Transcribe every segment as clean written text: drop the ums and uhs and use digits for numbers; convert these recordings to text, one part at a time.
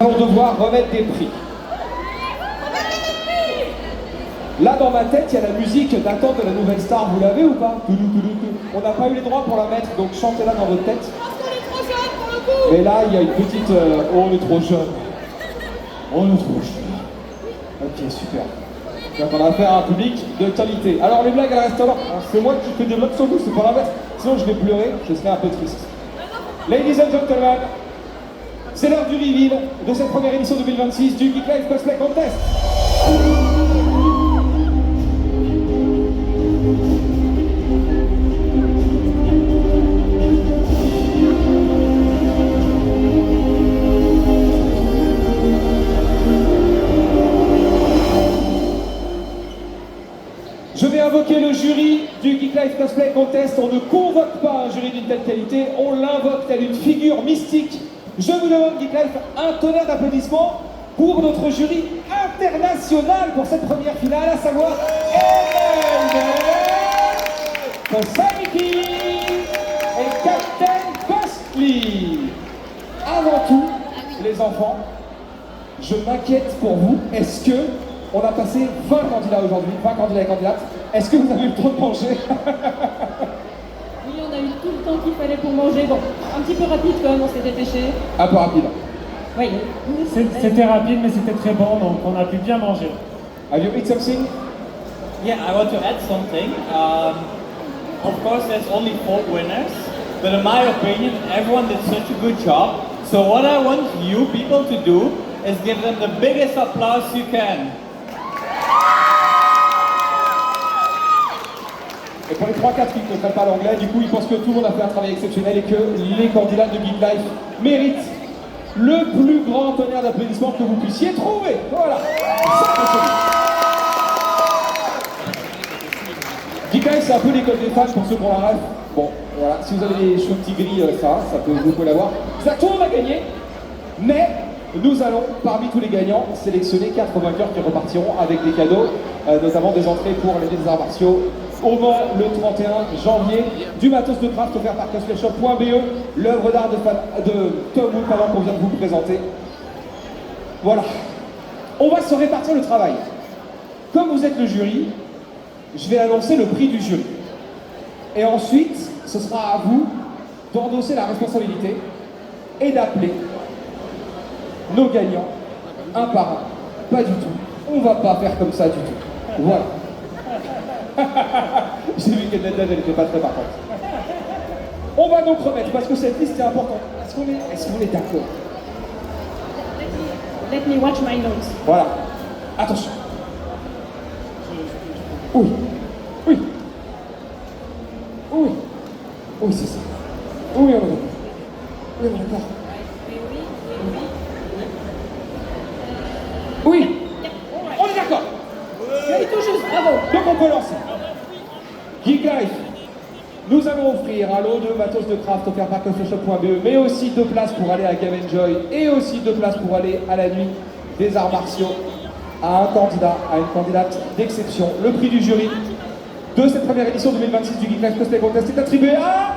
Nous allons devoir remettre des prix. Là dans ma tête, il y a la musique d'attente de la nouvelle star, vous l'avez ou pas? On n'a pas eu les droits pour la mettre, donc chantez-la dans votre tête. Mais là, il y a une petite... oh, on est trop jeune. On est trop jeune. Ok, super. Donc on a affaire à un public de qualité. Alors les blagues à la restaurant, c'est moi qui fais des blagues sur vous, c'est pas l'inverse. Sinon je vais pleurer, je serai un peu triste. Ladies and gentlemen, c'est l'heure du reveal de cette première édition 2026 du Geek Life Cosplay Contest. Je vais invoquer le jury du Geek Life Cosplay Contest. On ne convoque pas un jury d'une telle qualité, on l'invoque telle une figure mystique. Je vous demande, Geek Life, un tonnerre d'applaudissements pour notre jury international pour cette première finale, à savoir Kosaiki et Captain Costly. Avant tout, les enfants, je m'inquiète pour vous. Est-ce que on a passé 20 candidats aujourd'hui, 20 candidats et candidates. Est-ce que vous avez eu le temps de manger? Oui, on a eu tout le temps qu'il fallait pour manger. Bon, un petit peu rapide quand même, on s'est dépêché. Un peu rapide. Oui. C'était rapide, mais c'était très bon, donc on a pu bien manger. Have you eat something? Yeah, I want to add something. Of course, there's only 4 winners, but in my opinion, everyone did such a good job. So what I want you people to do is give them the biggest applause you can. Et pour les 3-4 qui ne comprennent pas l'anglais, du coup, ils pensent que tout le monde a fait un travail exceptionnel et que les candidats de Geek Life méritent le plus grand tonnerre d'applaudissements que vous puissiez trouver. Voilà. Geek Life, c'est un peu l'école des fans pour ceux qui ont la rêve. Bon, voilà, si vous avez les cheveux petits gris, ça peut vous pouvez l'avoir. Ça, tout le monde a gagné, mais nous allons, parmi tous les gagnants, sélectionner 4 vainqueurs qui repartiront avec des cadeaux, notamment des entrées pour les arts martiaux au Mans le 31 janvier, du matos de craft offert par cosplayshop.be, l'œuvre d'art de Tom Wood qu'on vient de vous présenter. Voilà. On va se répartir le travail. Comme vous êtes le jury, je vais annoncer le prix du jury. Et ensuite, ce sera à vous d'endosser la responsabilité et d'appeler nos gagnants, un par un. Pas du tout. On va pas faire comme ça du tout. Voilà. J'ai vu qu'elle n'était pas très partante. On va donc remettre, parce que cette liste est importante. Est-ce qu'on est d'accord? Let me watch my notes. Voilà. Attention. Oui. Oui. Oui. Oui, c'est ça. Oui, on est d'accord. Oui, on est d'accord. Oui. On est d'accord. Oui, tout juste, bravo. Donc on peut lancer. Geek Life, nous allons offrir un lot de matos de craft offert par cosplayshop.be, mais aussi 2 places pour aller à Game Joy et aussi 2 places pour aller à la nuit des arts martiaux à un candidat, à une candidate d'exception. Le prix du jury de cette première édition 2026 du Geek Life Cosplay Contest est attribué à...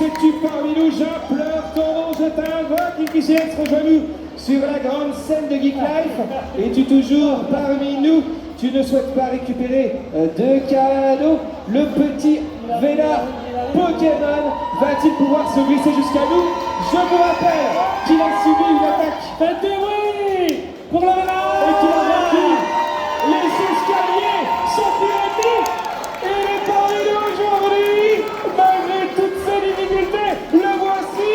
Es-tu parmi nous? Je pleure ton nom, je t'invoque. Inkissilex, rejoins-nous sur la grande scène de Geek Life. Es-tu toujours parmi nous? Tu ne souhaites pas récupérer de cadeaux? Le petit Vénard Pokémon va-t-il pouvoir se glisser jusqu'à nous? Je vous rappelle qu'il a subi une attaque. Faites des bruits pour le Vénard Et qu'il a vaincu. Les escaliers sont pilotés. Et il est parmi nous aujourd'hui. Malgré toutes ces difficultés, le voici.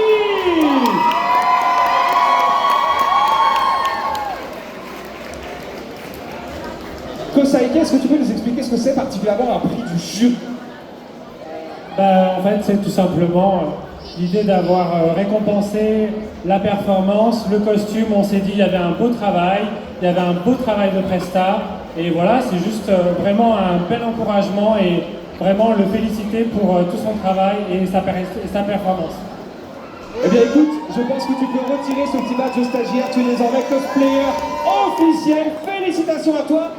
Kosaiki, est-ce que tu peux nous expliquer ce que c'est particulièrement un prix du jury? En fait, c'est tout simplement l'idée d'avoir récompensé la performance, le costume. On s'est dit il y avait un beau travail, il y avait un beau travail de presta. Et voilà, c'est juste vraiment un bel encouragement et vraiment le féliciter pour tout son travail et sa performance. Eh bien écoute, je pense que tu peux retirer ce petit badge de stagiaire. Tu es désormais cosplayer officiel. Félicitations à toi.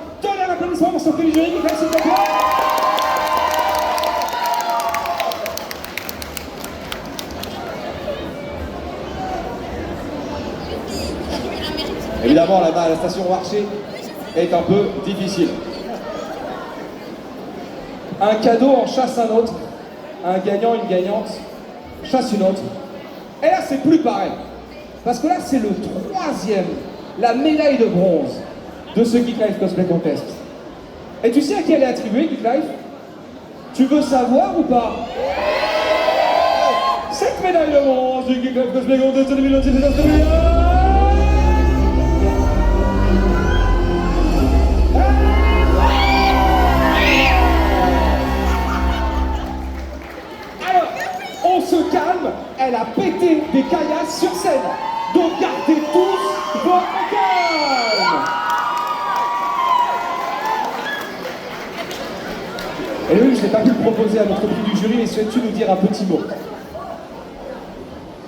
applaudissements pour ce prix du jury Geek Life, s'il te plaît. Évidemment, là-bas, la station marché est un peu difficile. Un cadeau en chasse un autre, un gagnant, une gagnante chasse une autre. Et là, c'est plus pareil. Parce que là, c'est le troisième, la médaille de bronze de ce Geek Life Cosplay Contest. Et tu sais à qui elle est attribuée, Geek Life? Tu veux savoir ou pas? Cette médaille de bronze du Geek Life Cosplay Contest 2026 est attribuée on se calme, elle a pété des caillasses sur scène. Donc gardez tous votre calme. Et oui, je n'ai pas pu le proposer à notre prix du jury, mais souhaites-tu nous dire un petit mot?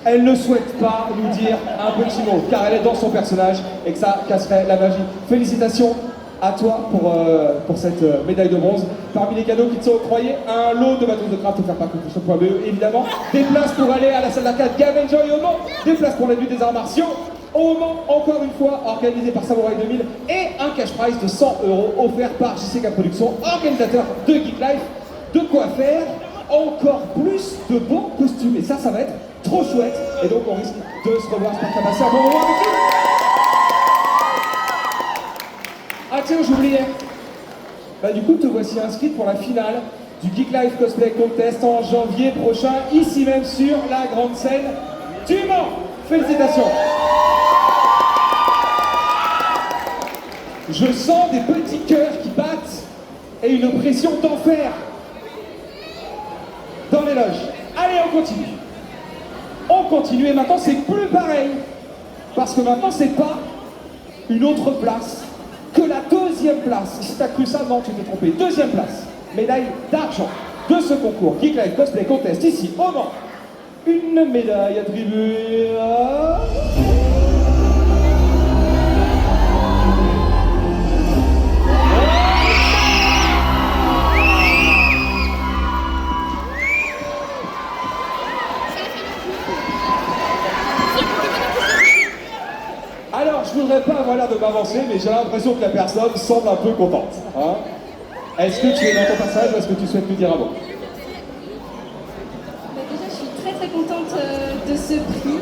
Elle ne souhaite pas nous dire un petit mot, car elle est dans son personnage et que ça casserait la magie. Félicitations à toi pour cette médaille de bronze. Parmi les cadeaux qui te sont octroyés, un lot de matos de craft offert par Concours.be, évidemment, des places pour aller à la salle d'arcade Game Joy au Mans, des places pour la nuit des arts martiaux au Mans, encore une fois, organisé par Samouraï 2000, et un cash prize de 100 € offert par JCK Productions, organisateur de Geek Life. De quoi faire encore plus de beaux costumes. Et ça va être trop chouette. Et donc on risque de se revoir, j'espère que t'as passé un bon moment avec nous. Ah tiens, j'oubliais. Bah du coup, te voici inscrite pour la finale du Geek Life Cosplay Contest en janvier prochain, ici même sur la grande scène du Mans. Félicitations. Je sens des petits cœurs qui battent et une pression d'enfer dans les loges. Allez, on continue. On continue et maintenant c'est plus pareil. Parce que maintenant c'est pas une autre place que la deuxième place. Si t'as cru ça, non, tu t'es trompé. Deuxième place, médaille d'argent de ce concours Geek Life Cosplay Contest ici au Mans. Une médaille attribuée à... Alors, je voudrais pas avoir l'air de m'avancer, mais j'ai l'impression que la personne semble un peu contente. Hein. Est-ce que tu es dans ton passage ou est-ce que tu souhaites nous dire un mot? Déjà, je suis très très contente de ce prix.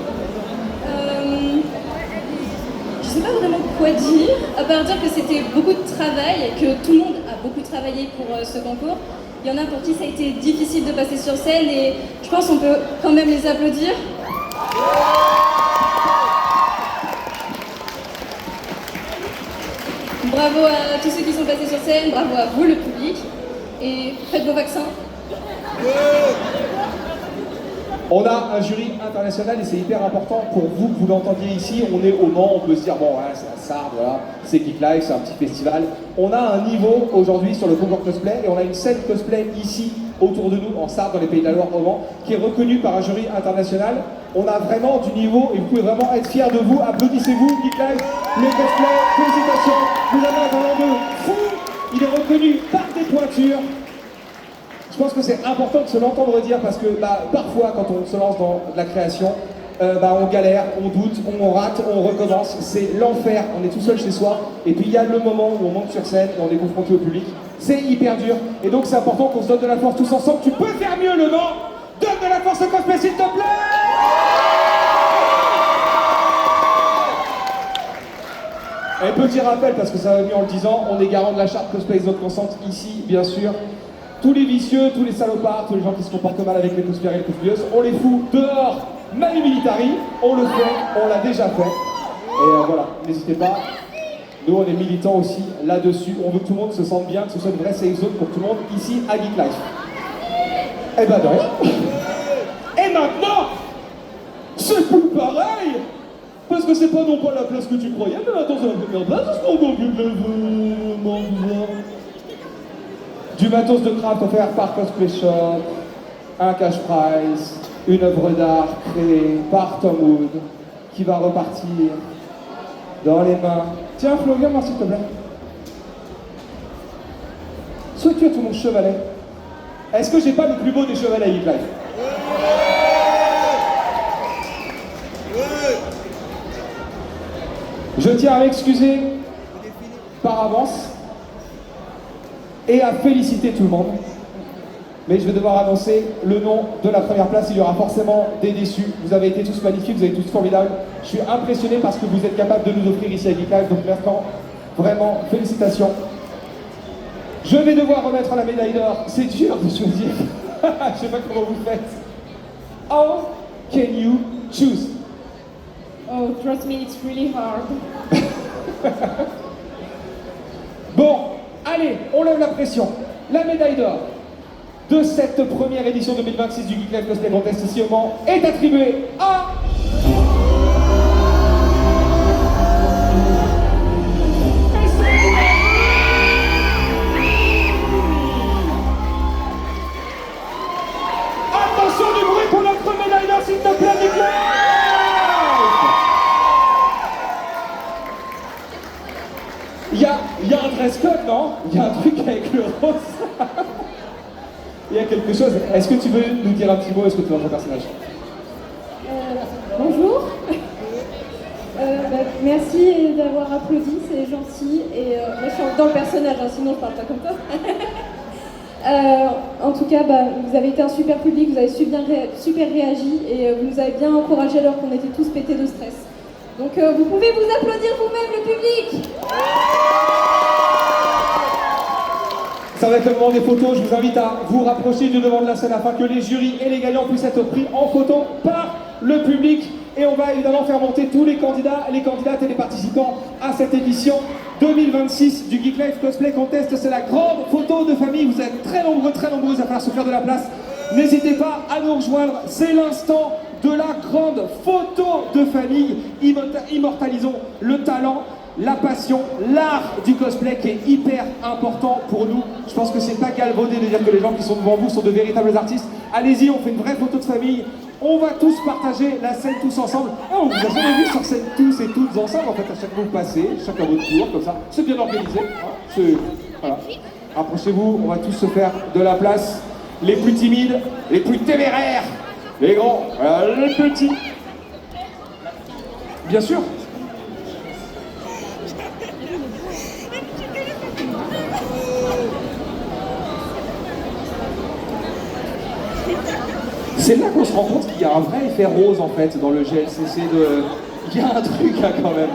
Je sais pas vraiment quoi dire, à part dire que c'était beaucoup de travail, que tout le monde a beaucoup travaillé pour ce concours. Il y en a pour qui ça a été difficile de passer sur scène et je pense qu'on peut quand même les applaudir. Bravo à tous ceux qui sont passés sur scène, bravo à vous le public, et faites vos vaccins. On a un jury international et c'est hyper important pour vous que vous l'entendiez ici. On est au Mans, on peut se dire, bon, ouais, c'est la Sarde, voilà, c'est Geek Life, c'est un petit festival. On a un niveau aujourd'hui sur le concours cosplay et on a une scène cosplay ici, autour de nous, en Sarde, dans les Pays de la Loire, au Mans, qui est reconnue par un jury international. On a vraiment du niveau et vous pouvez vraiment être fiers de vous. Applaudissez-vous, Geek Life, le cosplay, félicitations. Vous avez un talent de fou, il est reconnu par des pointures. Je pense que c'est important de se l'entendre dire parce que parfois quand on se lance dans de la création, on galère, on doute, on rate, on recommence, c'est l'enfer, on est tout seul chez soi et puis il y a le moment où on monte sur scène et on est confronté au public, c'est hyper dur et donc c'est important qu'on se donne de la force tous ensemble. Tu peux faire mieux le Mans, donne de la force au cosplay s'il te plaît. Et petit rappel, parce que ça va mieux en le disant, on est garant de la charte Cosplay Zone Consente ici, bien sûr. Tous les vicieux, tous les salopards, tous les gens qui se comportent mal avec les cosplayers et les cosplayeuses, on les fout dehors, manu militari, on le fait, on l'a déjà fait. Et voilà, n'hésitez pas, nous on est militants aussi là-dessus, on veut que tout le monde se sente bien, que ce soit une vraie safe zone pour tout le monde ici à Geek Life. Eh ben non. Et maintenant, c'est plus pareil. Parce que c'est pas non pas la place que tu croyais, mais attends, c'est la première place, parce qu'on va du matos de craft offert par Cosplay Shop, un cash prize, une œuvre d'art créée par Tom Wood, qui va repartir dans les mains. Tiens Flo, viens voir s'il te plaît. Souhaite-tu à tout mon chevalet? Est-ce que j'ai pas le plus beau des chevalets à Geek Life? Je tiens à m'excuser par avance et à féliciter tout le monde. Mais je vais devoir annoncer le nom de la première place. Il y aura forcément des déçus. Vous avez été tous magnifiques, vous avez été tous formidables. Je suis impressionné parce que vous êtes capables de nous offrir ici à Geek Life. Donc maintenant, vraiment, félicitations. Je vais devoir remettre la médaille d'or. C'est dur de choisir. Je ne sais pas comment vous faites. How can you choose? Oh, trust me, it's really hard. Bon, allez, on lève la pression. La médaille d'or de cette première édition 2026 du Geek Life Cosplay Contest ici au Mans est attribuée à... Attention du bruit pour notre médaille d'or, s'il te plaît, Geek Life. Il y a un dress code, non? Il y a un truc avec le rose. Il y a quelque chose. Est-ce que tu veux nous dire un petit mot? Est-ce que tu es dans ton personnage? Bonjour. Merci d'avoir applaudi, c'est gentil. Et moi, je suis dans le personnage, hein, sinon je parle pas comme toi. En tout cas, vous avez été un super public, vous avez super réagi et vous nous avez bien encouragé alors qu'on était tous pétés de stress. Donc vous pouvez vous applaudir vous-même, le public. Ça va être le moment des photos. Je vous invite à vous rapprocher du devant de la scène afin que les jurys et les gagnants puissent être pris en photo par le public. Et on va évidemment faire monter tous les candidats, les candidates et les participants à cette édition 2026 du Geek Life Cosplay Contest. C'est la grande photo de famille. Vous êtes très nombreuses à faire se faire de la place. N'hésitez pas à nous rejoindre. C'est l'instant de la grande photo de famille. Immortalisons le talent, la passion, l'art du cosplay qui est hyper important pour nous. Je pense que c'est pas galvaudé de dire que les gens qui sont devant vous sont de véritables artistes. Allez-y, on fait une vraie photo de famille. On va tous partager la scène tous ensemble. Et on vous a jamais vu sur scène tous et toutes ensemble. En fait, à chaque fois vous passez, chacun votre tour, comme ça. C'est bien organisé. Hein, voilà. Approchez-vous, on va tous se faire de la place. Les plus timides, les plus téméraires, les grands, les petits. Bien sûr. C'est là qu'on se rend compte qu'il y a un vrai effet rose en fait dans le GLCC de... Il y a un truc là quand même.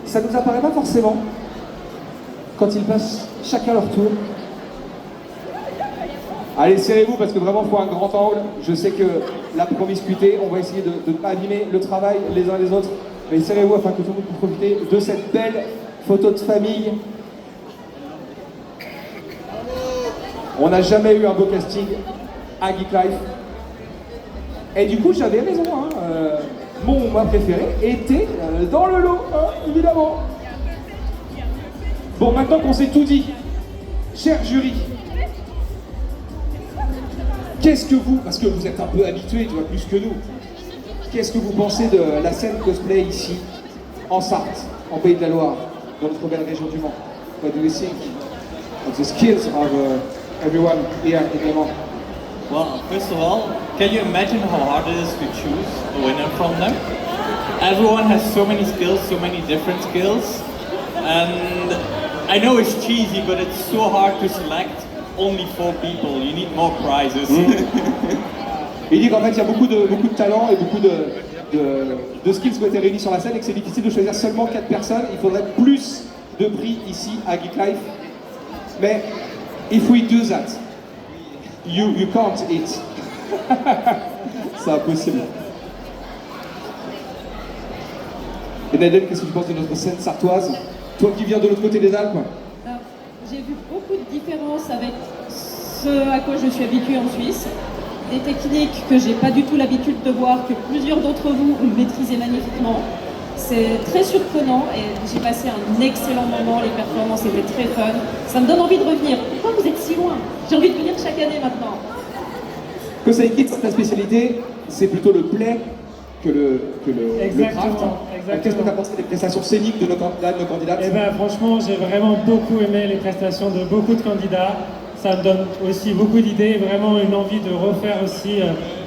Ça nous apparaît pas forcément quand ils passent chacun leur tour. Allez, serrez-vous parce que vraiment il faut un grand angle. Je sais que la promiscuité, on va essayer de ne pas abîmer le travail les uns les autres. Mais serrez-vous afin que tout le monde puisse profiter de cette belle photo de famille. On n'a jamais eu un beau casting à Geek Life. Et du coup, j'avais raison. Mon mois préféré était dans le lot, évidemment. Bon, maintenant qu'on s'est tout dit, cher jury, qu'est-ce que vous, parce que vous êtes un peu habitués, tu vois, plus que nous, qu'est-ce que vous pensez de la scène cosplay ici, en Sarthe, en Pays de la Loire, dans notre belle région du Mans? What do you think of the skills of everyone here in Le Mans? Well, first of all, can you imagine how hard it is to choose a winner from them? Everyone has so many skills, so many different skills, and I know it's cheesy, but it's so hard to select only 4 people. You need more prizes. Il dit qu'en fait il y a beaucoup de talents et beaucoup de skills qui ont été réunis sur la scène et que c'est difficile de choisir seulement 4 personnes. Il faudrait plus de prix ici à Geek Life. Mais if we do that, you can't eat. C'est impossible. Et Nadène, qu'est-ce que tu penses de notre scène sartoise? Toi qui viens de l'autre côté des Alpes. Alors, j'ai vu beaucoup de différences avec ce à quoi je suis habituée en Suisse. Des techniques que j'ai pas du tout l'habitude de voir, que plusieurs d'entre vous ont maîtrisé magnifiquement. C'est très surprenant et j'ai passé un excellent moment, les performances étaient très fun. Ça me donne envie de revenir. Pourquoi vous êtes si loin? J'ai envie de venir chaque année maintenant. Kosei Kids, ta spécialité, c'est plutôt le play que le craft. Exactement. Qu'est-ce que tu as pensé des prestations scéniques de nos candidats? Eh ben, franchement, j'ai vraiment beaucoup aimé les prestations de beaucoup de candidats. Ça me donne aussi beaucoup d'idées, vraiment une envie de refaire aussi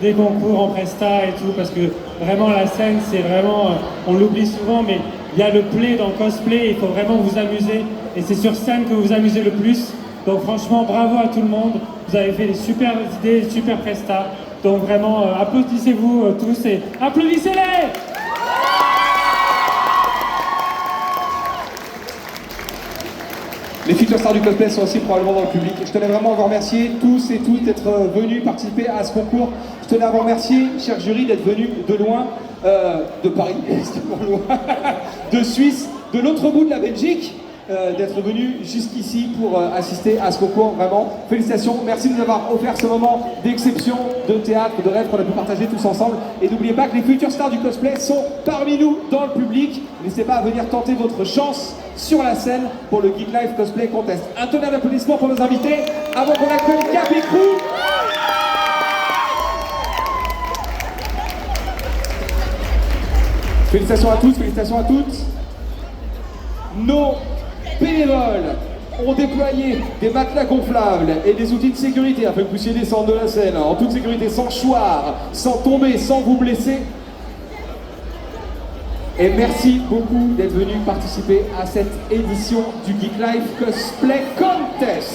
des concours en presta et tout, parce que vraiment la scène, c'est vraiment, on l'oublie souvent, mais il y a le play dans le cosplay, il faut vraiment vous amuser, et c'est sur scène que vous vous amusez le plus. Donc franchement, bravo à tout le monde, vous avez fait des super idées, des super prestas. Donc vraiment, applaudissez-vous tous et applaudissez-les! Les futurs stars du cosplay sont aussi probablement dans le public. Je tenais vraiment à vous remercier tous et toutes d'être venus participer à ce concours. Je tenais à vous remercier, cher jury, d'être venus de loin, de Paris, extrêmement loin, de Suisse, de l'autre bout de la Belgique, d'être venus jusqu'ici pour assister à ce concours. Vraiment, félicitations. Merci de nous avoir offert ce moment d'exception, de théâtre, de rêve qu'on a pu partager tous ensemble. Et n'oubliez pas que les futurs stars du cosplay sont parmi nous dans le public. N'hésitez pas à venir tenter votre chance sur la scène pour le Geek Life Cosplay Contest. Un tonnerre d'applaudissements pour nos invités avant qu'on accueille Cap et Crew. Félicitations à tous, félicitations à toutes. Nos bénévoles ont déployé des matelas gonflables et des outils de sécurité afin que vous puissiez descendre de la scène en toute sécurité, sans choir, sans tomber, sans vous blesser. Et merci beaucoup d'être venus participer à cette édition du Geek Life Cosplay Contest.